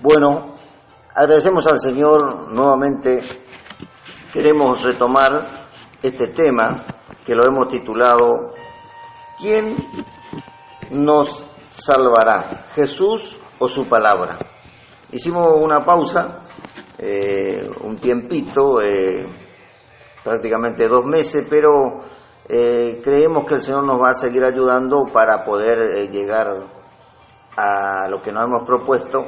Bueno, agradecemos al Señor nuevamente. Queremos retomar este tema que lo hemos titulado ¿Quién nos salvará? ¿Jesús o su palabra? Hicimos una pausa, un tiempito, prácticamente 2 meses, pero creemos que el Señor nos va a seguir ayudando para poder llegar a lo que nos hemos propuesto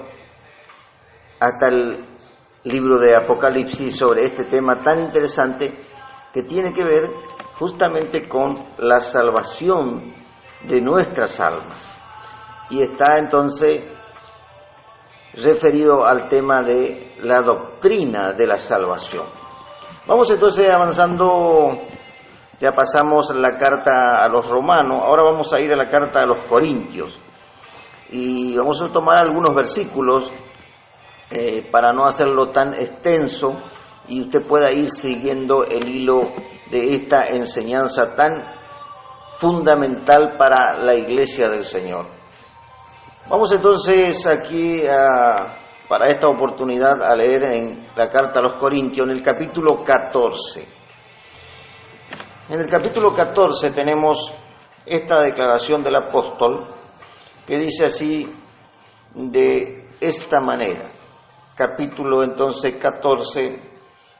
hasta el libro de Apocalipsis sobre este tema tan interesante que tiene que ver justamente con la salvación de nuestras almas. Y está entonces referido al tema de la doctrina de la salvación. Vamos entonces avanzando, ya pasamos la carta a los romanos, ahora vamos a ir a la carta a los corintios. Y vamos a tomar algunos versículos para no hacerlo tan extenso y usted pueda ir siguiendo el hilo de esta enseñanza tan fundamental para la iglesia del Señor. Vamos entonces aquí para esta oportunidad a leer en la carta a los Corintios, en el capítulo 14. En el capítulo 14 tenemos esta declaración del apóstol que dice así, de esta manera. Capítulo entonces 14,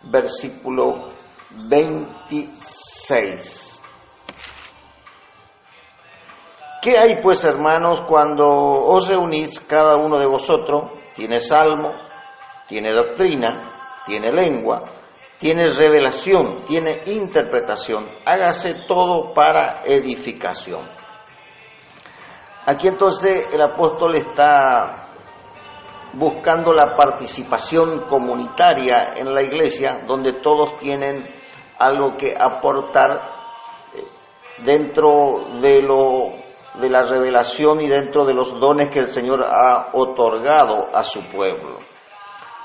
versículo 26. ¿Qué hay pues, hermanos, cuando os reunís cada uno de vosotros? Tiene salmo, tiene doctrina, tiene lengua, tiene revelación, tiene interpretación. Hágase todo para edificación. Aquí entonces el apóstol está buscando la participación comunitaria en la iglesia, donde todos tienen algo que aportar dentro de la revelación y dentro de los dones que el Señor ha otorgado a su pueblo.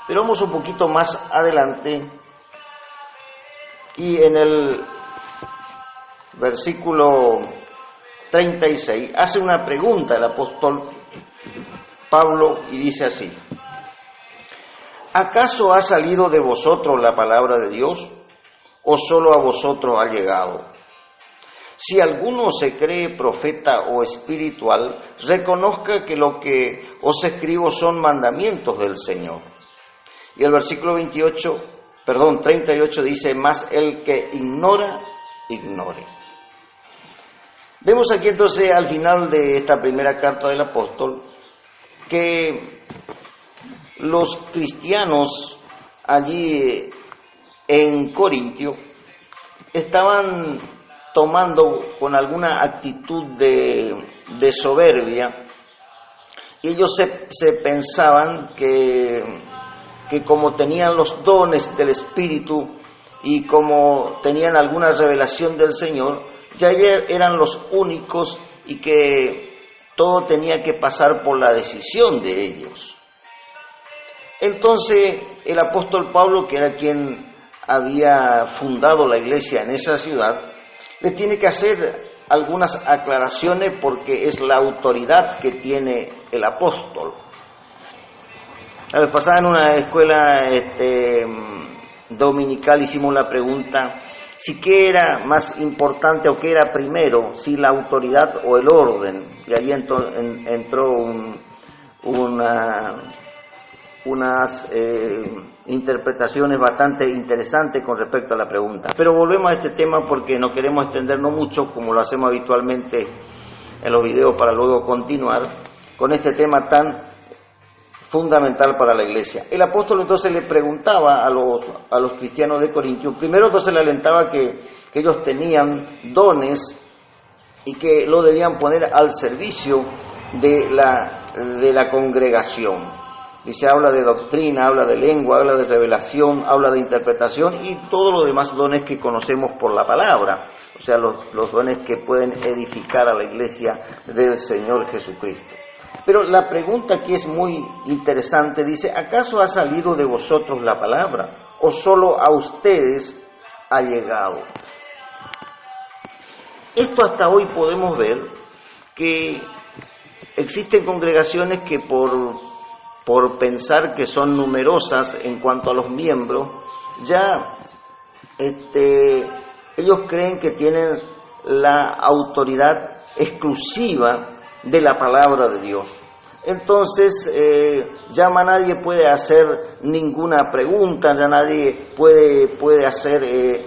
Pero vamos un poquito más adelante y en el versículo 36 hace una pregunta el apóstol Pablo y dice así: ¿acaso ha salido de vosotros la palabra de Dios o solo a vosotros ha llegado? Si alguno se cree profeta o espiritual, reconozca que lo que os escribo son mandamientos del Señor. Y el versículo 38 dice: mas el que ignora, ignore. Vemos aquí entonces al final de esta primera carta del apóstol que los cristianos allí en Corintio estaban tomando con alguna actitud de soberbia, y ellos se pensaban que como tenían los dones del Espíritu y como tenían alguna revelación del Señor, ya eran los únicos y que todo tenía que pasar por la decisión de ellos. Entonces el apóstol Pablo, que era quien había fundado la iglesia en esa ciudad, le tiene que hacer algunas aclaraciones porque es la autoridad que tiene el apóstol. La vez pasada en una escuela dominical hicimos la pregunta si qué era más importante o qué era primero, si la autoridad o el orden. Y ahí entró unas interpretaciones bastante interesantes con respecto a la pregunta. Pero volvemos a este tema porque no queremos extendernos mucho, como lo hacemos habitualmente en los videos, para luego continuar con este tema tan fundamental para la iglesia. El apóstol entonces le preguntaba a los cristianos de Corintio, primero entonces le alentaba que ellos tenían dones y que lo debían poner al servicio de la congregación. Dice, habla de doctrina, habla de lengua, habla de revelación, habla de interpretación y todos los demás dones que conocemos por la palabra, o sea, los dones que pueden edificar a la iglesia del Señor Jesucristo. Pero la pregunta aquí es muy interesante, dice, ¿acaso ha salido de vosotros la palabra o solo a ustedes ha llegado? Esto hasta hoy podemos ver que existen congregaciones que por por pensar que son numerosas en cuanto a los miembros, ya ellos creen que tienen la autoridad exclusiva de la palabra de Dios. Entonces ya nadie puede hacer ninguna pregunta, ya nadie puede hacer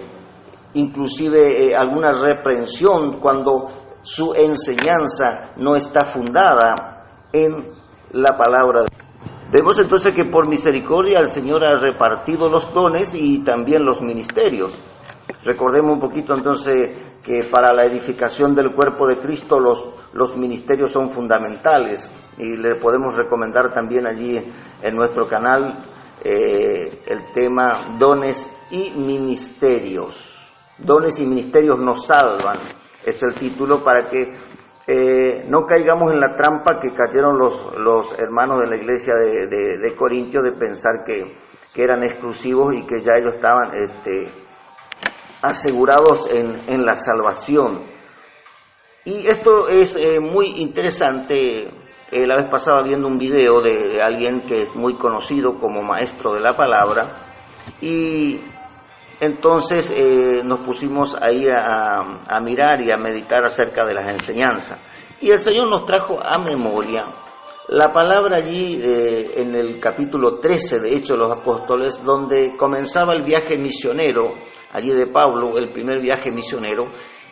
inclusive alguna reprensión cuando su enseñanza no está fundada en la palabra de Dios. Vemos entonces que por misericordia el Señor ha repartido los dones y también los ministerios. Recordemos un poquito entonces que para la edificación del cuerpo de Cristo los ministerios son fundamentales, y le podemos recomendar también allí en nuestro canal el tema dones y ministerios. Dones y ministerios nos salvan, es el título, para que no caigamos en la trampa que cayeron los hermanos de la iglesia de Corintios, de pensar que eran exclusivos y que ya ellos estaban asegurados en la salvación. Y esto es muy interesante. La vez pasada viendo un video de alguien que es muy conocido como maestro de la palabra, y entonces nos pusimos ahí a mirar y a meditar acerca de las enseñanzas. Y el Señor nos trajo a memoria la palabra allí en el capítulo 13 de Hechos de los Apóstoles, donde comenzaba el viaje misionero, allí de Pablo, el primer viaje misionero,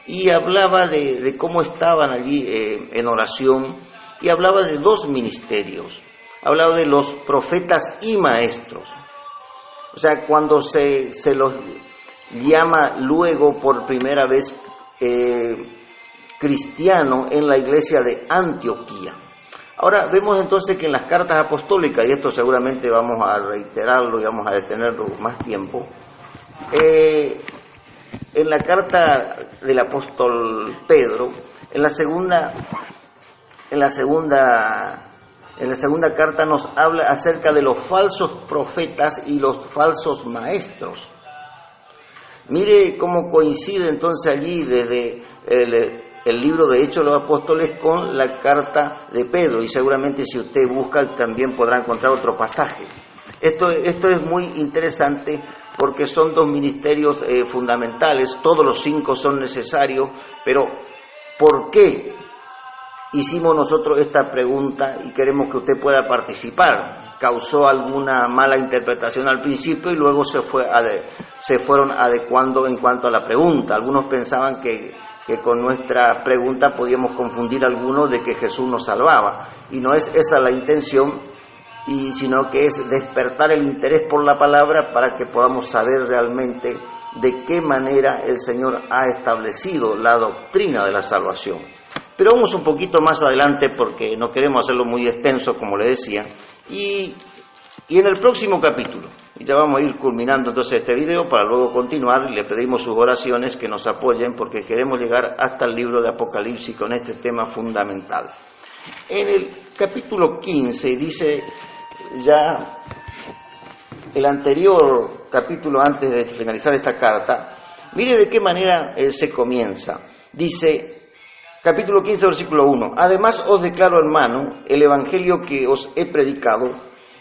y hablaba de cómo estaban allí en oración, y hablaba de dos ministerios. Hablaba de los profetas y maestros. O sea, cuando se los llama luego por primera vez cristiano en la iglesia de Antioquía. Ahora vemos entonces que en las cartas apostólicas, y esto seguramente vamos a reiterarlo y vamos a detenerlo más tiempo, en la carta del apóstol Pedro, en la segunda carta nos habla acerca de los falsos profetas y los falsos maestros. Mire cómo coincide entonces allí desde el libro de Hechos de los Apóstoles con la carta de Pedro, y seguramente si usted busca también podrá encontrar otro pasaje. Esto es muy interesante porque son dos ministerios fundamentales. Todos los 5 son necesarios, pero ¿por qué hicimos nosotros esta pregunta y queremos que usted pueda participar? Causó alguna mala interpretación al principio y luego se fueron adecuando en cuanto a la pregunta. Algunos pensaban que con nuestra pregunta podíamos confundir a algunos de que Jesús nos salvaba, y no es esa la intención, sino que es despertar el interés por la palabra para que podamos saber realmente de qué manera el Señor ha establecido la doctrina de la salvación. Pero vamos un poquito más adelante porque no queremos hacerlo muy extenso, como le decía, y en el próximo capítulo, y ya vamos a ir culminando entonces este video para luego continuar, y le pedimos sus oraciones que nos apoyen porque queremos llegar hasta el libro de Apocalipsis con este tema fundamental. En el capítulo 15 dice ya el anterior capítulo antes de finalizar esta carta, mire de qué manera se comienza. Dice, capítulo 15, versículo 1, además os declaro, hermano, el evangelio que os he predicado,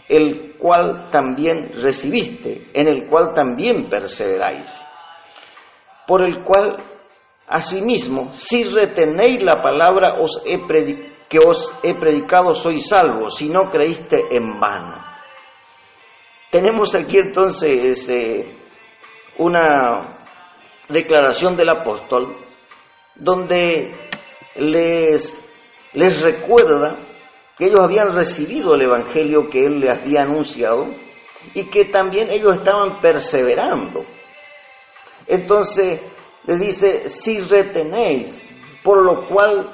el cual también recibiste, en el cual también perseveráis, por el cual asimismo, si retenéis la palabra que os he predicado, sois salvos, si no creíste en vano. Tenemos aquí entonces una declaración del apóstol donde les recuerda que ellos habían recibido el evangelio que él les había anunciado y que también ellos estaban perseverando. Entonces le dice, si retenéis, por lo cual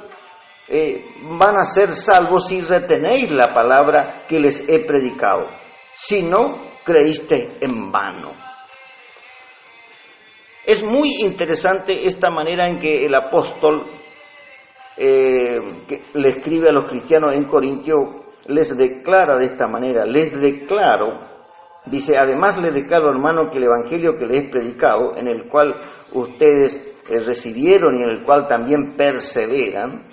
van a ser salvos si retenéis la palabra que les he predicado, si no creíste en vano. Es muy interesante esta manera en que el apóstol que le escribe a los cristianos en Corintio, les declara de esta manera, les declaro, dice, además les declaro, hermano, que el evangelio que les he predicado, en el cual ustedes recibieron y en el cual también perseveran,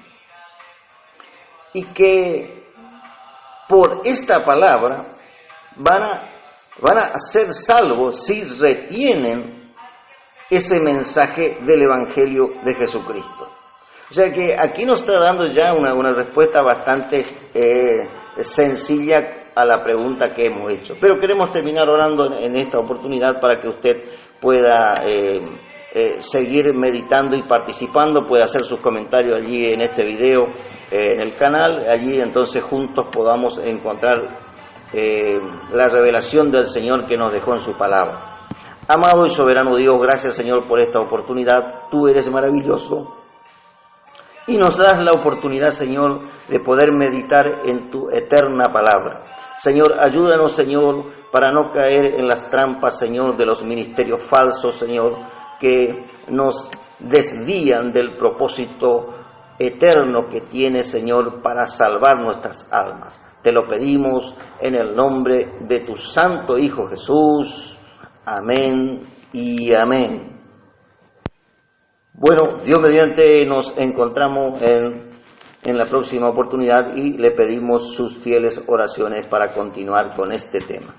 y que por esta palabra van a ser salvos si retienen ese mensaje del Evangelio de Jesucristo. O sea que aquí nos está dando ya una respuesta bastante sencilla a la pregunta que hemos hecho. Pero queremos terminar orando en esta oportunidad para que usted pueda seguir meditando y participando, puede hacer sus comentarios allí en este video, en el canal, allí entonces juntos podamos encontrar la revelación del Señor que nos dejó en su palabra. Amado y soberano Dios, gracias Señor por esta oportunidad, tú eres maravilloso y nos das la oportunidad Señor de poder meditar en tu eterna palabra. Señor, ayúdanos Señor para no caer en las trampas Señor de los ministerios falsos Señor que nos desvían del propósito eterno que tiene Señor para salvar nuestras almas. Te lo pedimos en el nombre de tu santo Hijo Jesús. Amén y amén. Bueno, Dios mediante nos encontramos en la próxima oportunidad y le pedimos sus fieles oraciones para continuar con este tema.